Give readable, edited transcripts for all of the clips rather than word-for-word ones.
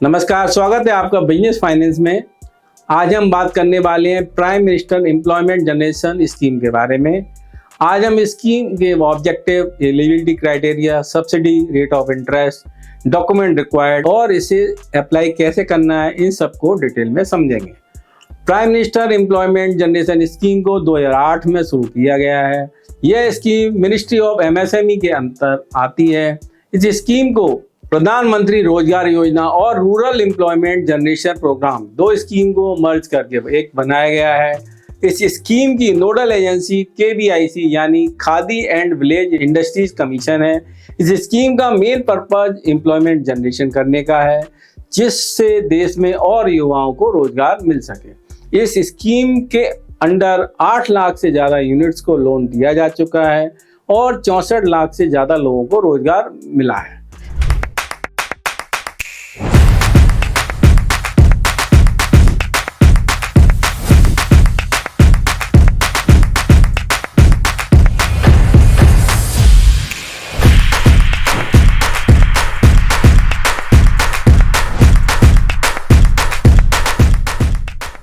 नमस्कार, स्वागत है आपका बिजनेस फाइनेंस में। आज हम बात करने वाले हैं prime minister employment generation scheme के बारे में। आज हम स्कीम के objective, eligibility criteria, subsidy, rate of interest, document required और इसे अप्लाई कैसे करना है, इन सबको डिटेल में समझेंगे। Prime minister employment generation scheme को 2008 में शुरू किया गया है। यह स्कीम मिनिस्ट्री ऑफ एमएसएमई के अंतर आती है। इस स्कीम को प्रधानमंत्री रोजगार योजना और रूरल एम्प्लॉयमेंट जनरेशन प्रोग्राम, दो स्कीम को मर्ज करके एक बनाया गया है। इस स्कीम की नोडल एजेंसी केबीआईसी यानी khadi and village industries commission है। इस स्कीम का मेन पर्पज एम्प्लॉयमेंट जनरेशन करने का है, जिससे देश में और युवाओं को रोजगार मिल सके। इस स्कीम के अंडर 8 लाख से ज़्यादा यूनिट्स को लोन दिया जा चुका है और 64 लाख से ज़्यादा लोगों को रोजगार मिला है।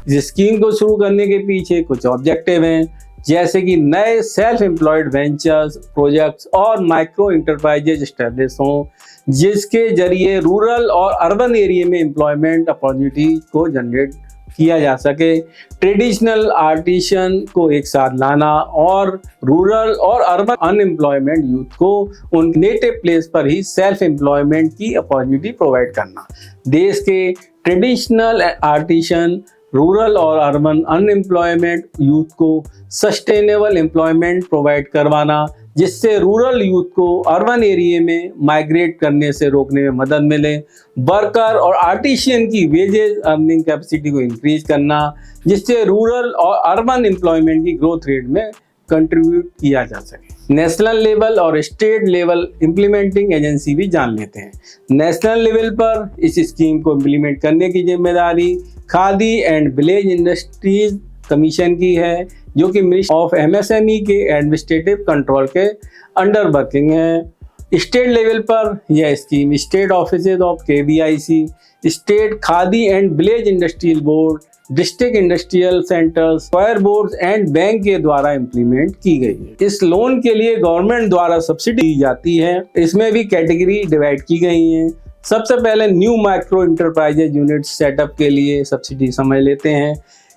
इस स्कीम को शुरू करने के पीछे कुछ ऑब्जेक्टिव हैं, जैसे कि नए सेल्फ एम्प्लॉयड वेंचर्स, प्रोजेक्ट्स और माइक्रो इंटरप्राइजेज एस्टेब्लिश हों, जिसके जरिए रूरल और अर्बन एरिया में एम्प्लॉयमेंट अपॉर्चुनिटी को जनरेट किया जा सके। ट्रेडिशनल आर्टिसन को एक साथ लाना और रूरल और अर्बन अनएम्प्लॉयमेंट यूथ को उन नेटिव प्लेस पर ही सेल्फ एम्प्लॉयमेंट की अपॉर्चुनिटी प्रोवाइड करना। देश के ट्रेडिशनल आर्टिसन, रूरल और अर्बन अनएम्प्लॉयमेंट यूथ को सस्टेनेबल एम्प्लॉयमेंट प्रोवाइड करवाना, जिससे रूरल यूथ को अर्बन एरिया में माइग्रेट करने से रोकने में मदद मिले। वर्कर और आर्टिशियन की वेजेस अर्निंग कैपेसिटी को इंक्रीज करना, जिससे रूरल और अर्बन एम्प्लॉयमेंट की ग्रोथ रेट में कंट्रीब्यूट किया जा सके। नेशनल लेवल और स्टेट लेवल इम्प्लीमेंटिंग एजेंसी भी जान लेते हैं। नेशनल लेवल पर इस स्कीम को इम्प्लीमेंट करने की जिम्मेदारी Khadi and village industries commission की है, जो कि मिनिस्ट्री ऑफ एमएसएमई के एडमिनिस्ट्रेटिव कंट्रोल के अंडर वर्किंग है। स्टेट लेवल पर यह scheme state offices of KVIC, state Khadi and village industrial board, district industrial centres, fire board and bank के द्वारा इम्प्लीमेंट की गई है। इस लोन के लिए गवर्नमेंट द्वारा सब्सिडी दी जाती है। इसमें भी कैटेगरी डिवाइड की गई है। सबसे पहले new micro enterprises unit setup के लिए सब्सिडी समझ लेते हैं।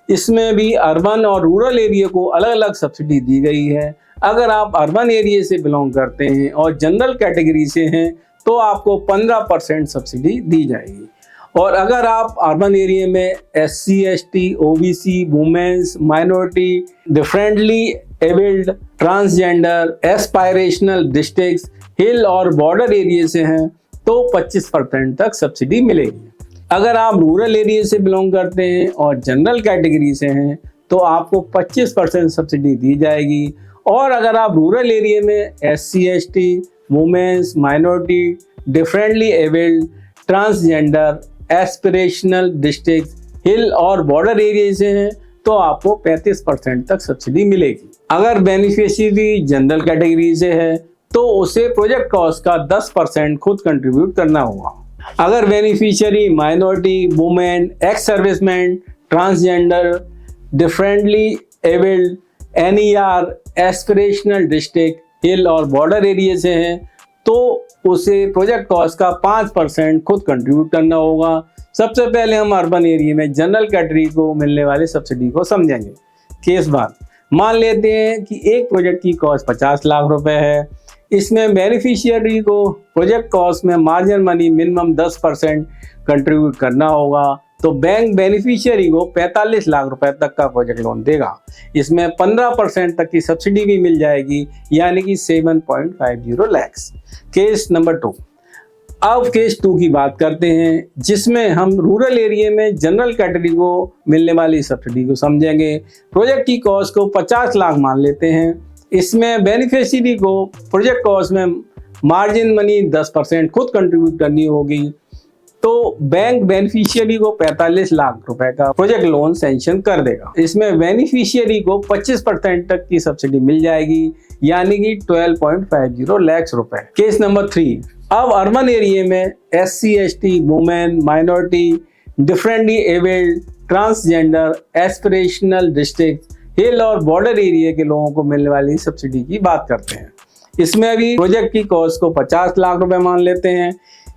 इसमें भी अर्बन और रूरल एरिया को अलग अलग सब्सिडी दी गई है। अगर आप अर्बन एरिया से बिलोंग करते हैं और जनरल कैटेगरी से हैं तो आपको 15% सब्सिडी दी जाएगी। और अगर आप अर्बन एरिया में SC, ST, OBC, womens, minority, differently abled, transgender, aspirational districts, hill और बॉर्डर एरिया से हैं तो 25% तक सब्सिडी मिलेगी। अगर आप रूरल एरिया से बिलोंग करते हैं और जनरल कैटेगरी से हैं तो आपको 25% सब्सिडी दी जाएगी। और अगर आप रूरल एरिया में SC, ST, womens, minority, differently abled, transgender, aspirational district, hill और बॉर्डर एरिया से हैं तो आपको 35% तक सब्सिडी मिलेगी। अगर बेनिफिशियरी जनरल कैटेगरी से है तो उसे प्रोजेक्ट कॉस्ट का 10% खुद कंट्रीब्यूट करना होगा। अगर beneficiary minority, women, ex serviceman, transgender, differently abled, NER, aspirational district, hill और बॉर्डर एरिया से हैं तो उसे प्रोजेक्ट कॉस्ट का 5% खुद कंट्रीब्यूट करना होगा। सबसे पहले हम अर्बन एरिया में जनरल कैटेगरी को मिलने वाली सब्सिडी को समझेंगे। केस बात मान लेते हैं कि एक प्रोजेक्ट की कॉस्ट 50 लाख रुपए है। इसमें बेनिफिशियरी को प्रोजेक्ट कॉस्ट में मार्जिन मनी मिनिमम 10% कंट्रीब्यूट करना होगा, तो बैंक बेनिफिशियरी को 45 लाख रुपए तक का प्रोजेक्ट लोन देगा। इसमें 15% तक की सब्सिडी भी मिल जाएगी, यानी कि 7.50 लाख। Case number 2। अब केस 2 की बात करते हैं, जिसमें हम रूरल एरिया में जनरल कैटेगरी को मिलने वाली सब्सिडी को समझेंगे। प्रोजेक्ट की कॉस्ट को 50 लाख मान लेते हैं। इसमें बेनिफिशियरी को प्रोजेक्ट कॉस्ट में मार्जिन मनी 10% खुद कंट्रीब्यूट करनी होगी, तो बैंक बेनिफिशियरी को 45 लाख रुपए का प्रोजेक्ट लोन सैंक्शन कर देगा। इसमें बेनिफिशियरी को 25% तक की सब्सिडी मिल जाएगी, यानी कि 12.50 लाख रुपए। केस नंबर 3, अब अर्बन एरिया में SC/ST, women, minority, differently abled, transgender, aspirational district, hill और बॉर्डर एरिया के लोगों को मिलने वाली सब्सिडी की बात करते हैं। इसमें अभी प्रोजेक्ट की कॉस्ट को 50 लाख रुपए मान लेते हैं।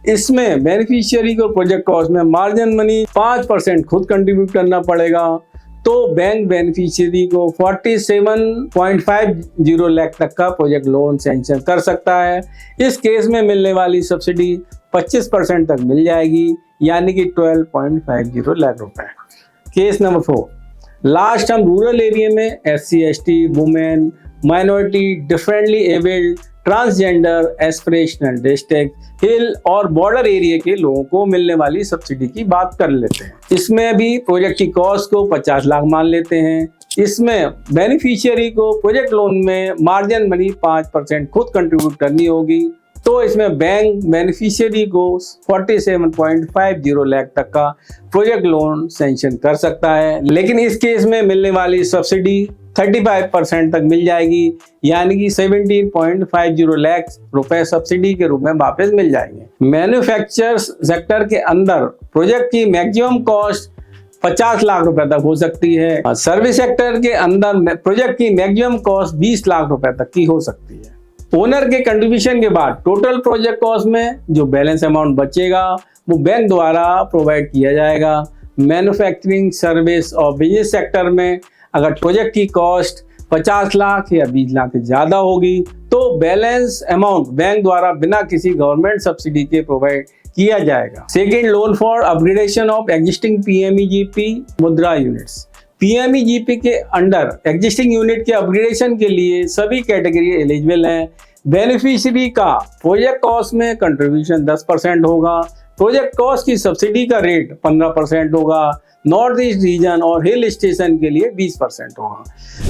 इसमें बेनिफिशियरी को प्रोजेक्ट कॉस्ट में मार्जिन मनी 5% खुद कंट्रीब्यूट करना पड़ेगा, तो बैंक बेनिफिशियरी को 47.50 लाख तक का प्रोजेक्ट लोन सैंक्शन कर सकता है। इस केस में मिलने वाली सब्सिडी 25% तक मिल जाएगी, यानी कि 12.50 लाख रुपए। केस नंबर 4, लास्ट हम रूरल एरिया में SC/ST, women, minority, differently abled, transgender, aspirational district, hill और बॉर्डर एरिया के लोगों को मिलने वाली सब्सिडी की बात कर लेते हैं। इसमें भी प्रोजेक्ट की कॉस्ट को 50 लाख मान लेते हैं। इसमें बेनिफिशियरी को प्रोजेक्ट लोन में मार्जिन मनी 5% खुद कंट्रीब्यूट करनी होगी, तो इसमें बैंक बेनिफिशियरी को 47.50 लाख तक का प्रोजेक्ट लोन सैंक्शन कर सकता है। लेकिन इस केस में मिलने वाली सब्सिडी 35% तक मिल जाएगी, यानी कि 17.50 लाख रुपए सब्सिडी के रूप में वापस मिल जाएंगे। मैन्युफैक्चर सेक्टर के अंदर प्रोजेक्ट की मैक्सिमम कॉस्ट 50 लाख रुपए तक हो सकती है। सर्विस सेक्टर के अंदर प्रोजेक्ट की मैक्सिमम कॉस्ट 20 लाख रुपए तक की हो सकती है। ओनर के कंट्रीब्यूशन के बाद टोटल प्रोजेक्ट कॉस्ट में जो बैलेंस अमाउंट बचेगा वो बैंक द्वारा प्रोवाइड किया जाएगा। मैन्युफैक्चरिंग, सर्विस और बिजनेस सेक्टर में अगर प्रोजेक्ट की कॉस्ट 50 लाख या 20 लाख से ज्यादा होगी तो बैलेंस अमाउंट बैंक द्वारा बिना किसी गवर्नमेंट सब्सिडी के प्रोवाइड किया जाएगा। Second, loan for upgradation of existing PMEGP मुद्रा यूनिट्स। PMEGP के अंडर एग्जिस्टिंग यूनिट के अपग्रेडेशन के लिए सभी कैटेगरी एलिजिबल हैं। बेनिफिशियरी का प्रोजेक्ट कॉस्ट में कंट्रीब्यूशन 10% होगा। प्रोजेक्ट कॉस्ट की सब्सिडी का रेट 15% होगा। नॉर्थ ईस्ट रीजन और हिल स्टेशन के लिए 20% होगा।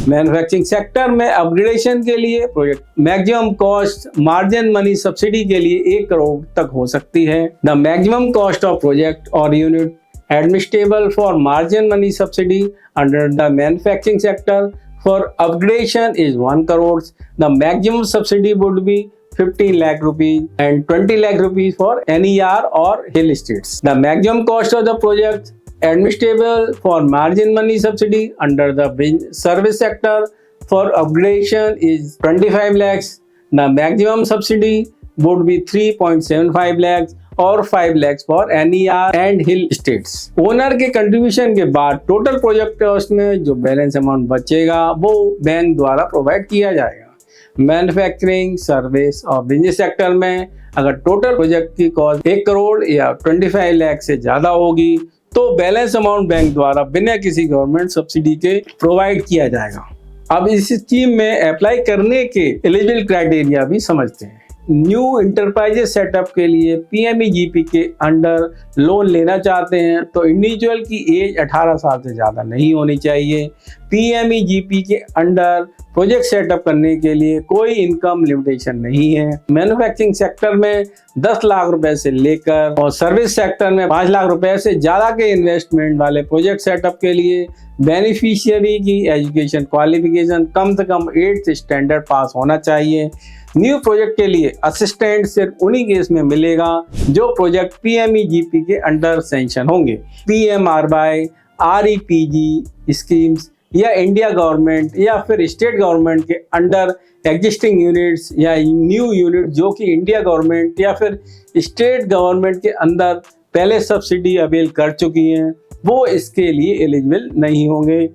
मैन्युफैक्चरिंग सेक्टर में अपग्रेडेशन के लिए project maximum cost margin money subsidy के लिए 1 करोड़ तक हो सकती है। The maximum cost of project और unit admissible for margin money subsidy under the manufacturing sector for upgradation is 1 crore. The maximum subsidy would be 15 lakh rupees and 20 lakh rupees for NER or hill estates. The maximum cost of the project admissible for margin money subsidy under the service sector for upgradation is 25 lakhs. The maximum subsidy would be 3.75 lakhs और 5 lakhs for NER and hill states. Owner के contribution के बाद total project cost में जो balance amount बचेगा वो bank द्वारा provide किया जाएगा। मैन्युफैक्चरिंग, सर्विस और बिजनेस सेक्टर में अगर टोटल प्रोजेक्ट की कॉस्ट 1 करोड़ या 25 लाख से ज्यादा होगी तो बैलेंस अमाउंट बैंक द्वारा बिना किसी गवर्नमेंट सब्सिडी के प्रोवाइड किया जाएगा। अब इस स्कीम में अप्लाई करने के एलिजिबल क्राइटेरिया भी समझते हैं। न्यू इंटरप्राइजेस सेटअप के लिए PMEGP के अंडर लोन लेना चाहते हैं तो इंडिविजुअल की एज 18 साल से ज़्यादा नहीं होनी चाहिए। PMEGP के अंडर प्रोजेक्ट सेटअप करने के लिए कोई इनकम लिमिटेशन नहीं है। मैन्युफैक्चरिंग सेक्टर में 10 लाख रुपए से लेकर और सर्विस सेक्टर में 5 लाख रुपए से ज़्यादा के इन्वेस्टमेंट वाले प्रोजेक्ट सेटअप के लिए बेनिफिशियरी की एजुकेशन क्वालिफिकेशन कम से कम 8th स्टैंडर्ड पास होना चाहिए। न्यू प्रोजेक्ट के लिए असिस्टेंट सिर्फ उन्हीं केस में मिलेगा जो प्रोजेक्ट PMEGP के अंडर सैंक्शन होंगे। PMRY, REPG स्कीम्स या इंडिया गवर्नमेंट या फिर स्टेट गवर्नमेंट के अंडर एग्जिस्टिंग यूनिट्स या न्यू यूनिट जो कि इंडिया गवर्नमेंट या फिर स्टेट गवर्नमेंट के अंदर पहले सब्सिडी अवेल कर चुकी हैं वो इसके लिए एलिजिबल नहीं होंगे।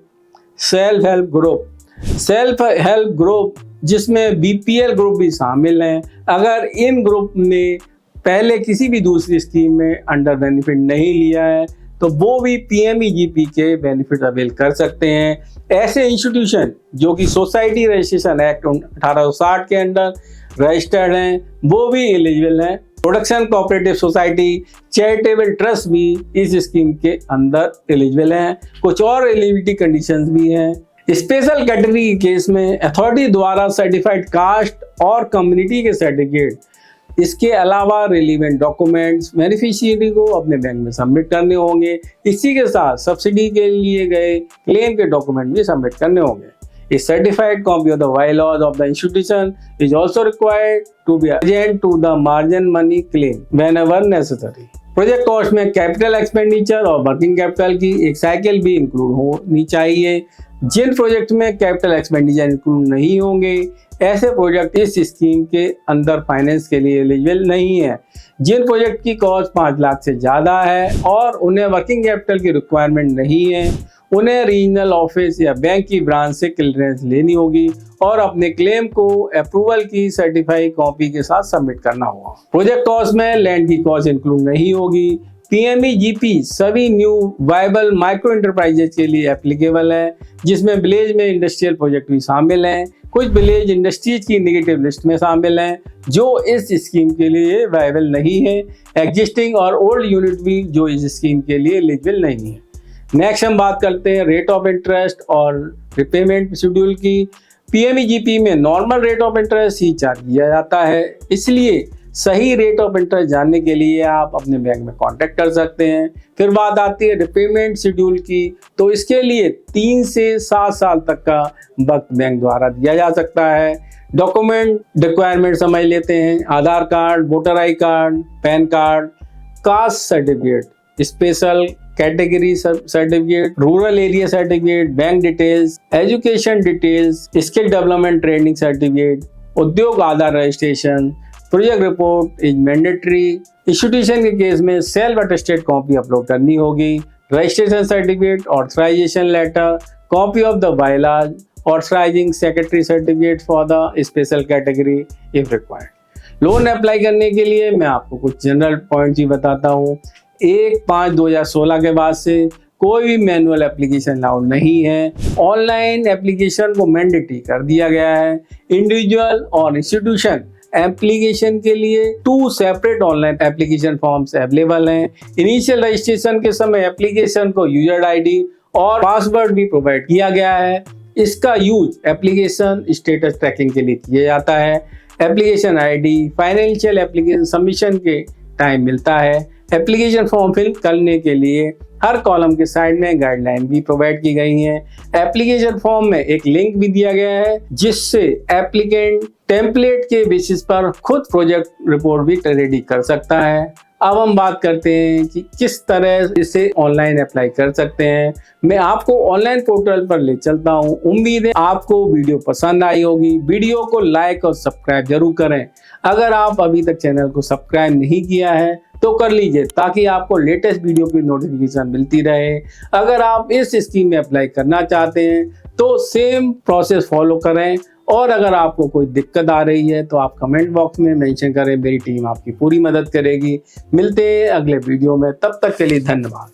सेल्फ हेल्प ग्रुप जिसमें BPL ग्रुप भी शामिल हैं, अगर इन ग्रुप ने पहले किसी भी दूसरी स्कीम में अंडर बेनिफिट नहीं लिया है तो वो भी PMEGP के बेनिफिट अवेल कर सकते हैं। ऐसे इंस्टीट्यूशन जो कि सोसाइटी रजिस्ट्रेशन एक्ट 1860 के अंडर रजिस्टर्ड हैं वो भी एलिजिबल हैं। Production cooperative society, charitable trust भी इस स्कीम के अंदर एलिजिबल हैं। कुछ और एलिजिबिलिटी कंडीशंस भी हैं। स्पेशल कैटेगरी के केस में अथॉरिटी द्वारा सर्टिफाइड कास्ट और कम्युनिटी के सर्टिफिकेट, इसके अलावा रिलीवेंट डॉक्यूमेंट्स बेनिफिशियरी को अपने बैंक में सबमिट करने होंगे। इसी के साथ सब्सिडी के लिए गए क्लेम के डॉक्यूमेंट भी सबमिट करने होंगे। A certified copy of the bylaws of the institution is also required to be present to the margin money claim whenever necessary. Project cost में कैपिटल एक्सपेंडिचर और वर्किंग कैपिटल की एक cycle भी include होनी चाहिए। जिन project में capital expenditure include नहीं होंगे ऐसे प्रोजेक्ट इस स्कीम के अंदर फाइनेंस के लिए एलिजिबल नहीं है। जिन प्रोजेक्ट की कॉस्ट 5 लाख से ज़्यादा है और उन्हें वर्किंग कैपिटल की रिक्वायरमेंट नहीं है, उन्हें रीजनल ऑफिस या बैंक की ब्रांच से क्लियरेंस लेनी होगी और अपने क्लेम को अप्रूवल की सर्टिफाइड कॉपी के साथ सबमिट करना होगा। प्रोजेक्ट कॉस्ट में लैंड की कॉस्ट इंक्लूड नहीं होगी। PMEGP सभी न्यू वाइबल माइक्रो इंटरप्राइजेज के लिए एप्लीकेबल है, जिसमें विलेज में इंडस्ट्रियल प्रोजेक्ट भी शामिल हैं। कुछ विलेज इंडस्ट्रीज की नेगेटिव लिस्ट में शामिल हैं जो इस स्कीम के लिए वाइबल नहीं है। एग्जिस्टिंग और ओल्ड यूनिट भी जो इस स्कीम के लिए एलिजिबल नहीं है। नेक्स्ट हम बात करते हैं रेट ऑफ इंटरेस्ट और रिपेमेंट शेड्यूल की। PMEGP में normal rate of interest he charge किया जाता है, इसलिए सही रेट ऑफ इंटरेस्ट जानने के लिए आप अपने बैंक में कांटेक्ट कर सकते हैं। फिर बात आती है रिपेमेंट शेड्यूल की, तो इसके लिए 3 से 7 साल तक का वक्त बैंक द्वारा दिया जा सकता है। डॉक्यूमेंट रिक्वायरमेंट समझ लेते हैं। Aadhaar card, voter I card, PAN card, caste certificate, special category certificate, rural area certificate, bank details, education details, skill development training certificate, Udyog Aadhaar registration, project report is mandatory. Institution के case में self attested copy upload करनी होगी। Registration certificate, authorisation letter, copy of the bylaws, authorising secretary certificate for the special category if required. Loan apply करने के लिए मैं आपको कुछ जनरल पॉइंट्स ही बताता हूँ। 1/5/2016 के बाद से कोई भी मैनुअल एप्लीकेशन अलाउड नहीं है। ऑनलाइन एप्लीकेशन को मैंडेटरी कर दिया गया है। इंडिविजुअल और इंस्टीट्यूशन एप्लीकेशन के लिए 2 separate online application forms available हैं। इनिशियल रजिस्ट्रेशन के समय एप्लीकेशन को यूजर आईडी और पासवर्ड भी प्रोवाइड किया गया है। इसका यूज एप्लीकेशन स्टेटस ट्रैकिंग के लिए किया जाता है। Application ID financial application submission के टाइम मिलता है। एप्लीकेशन फॉर्म फिल करने के लिए हर कॉलम के साइड में गाइडलाइन भी प्रोवाइड की गई हैं। एप्लीकेशन फॉर्म में एक लिंक भी दिया गया है जिससे एप्लीकेंट टेम्पलेट के बेसिस पर खुद प्रोजेक्ट रिपोर्ट भी रेडी कर सकता है। अब हम बात करते हैं कि किस तरह इसे ऑनलाइन अप्लाई कर सकते हैं। मैं आपको ऑनलाइन पोर्टल पर ले चलता हूं। उम्मीद है आपको वीडियो पसंद आई होगी। वीडियो को लाइक और सब्सक्राइब जरूर करें। अगर आप अभी तक चैनल को सब्सक्राइब नहीं किया है तो कर लीजिए ताकि आपको लेटेस्ट वीडियो की नोटिफिकेशन मिलती रहे। अगर आप इस स्कीम में अप्लाई करना चाहते हैं तो सेम प्रोसेस फॉलो करें और अगर आपको कोई दिक्कत आ रही है तो आप कमेंट बॉक्स में मेंशन करें। मेरी टीम आपकी पूरी मदद करेगी। मिलते हैं अगले वीडियो में, तब तक के लिए धन्यवाद।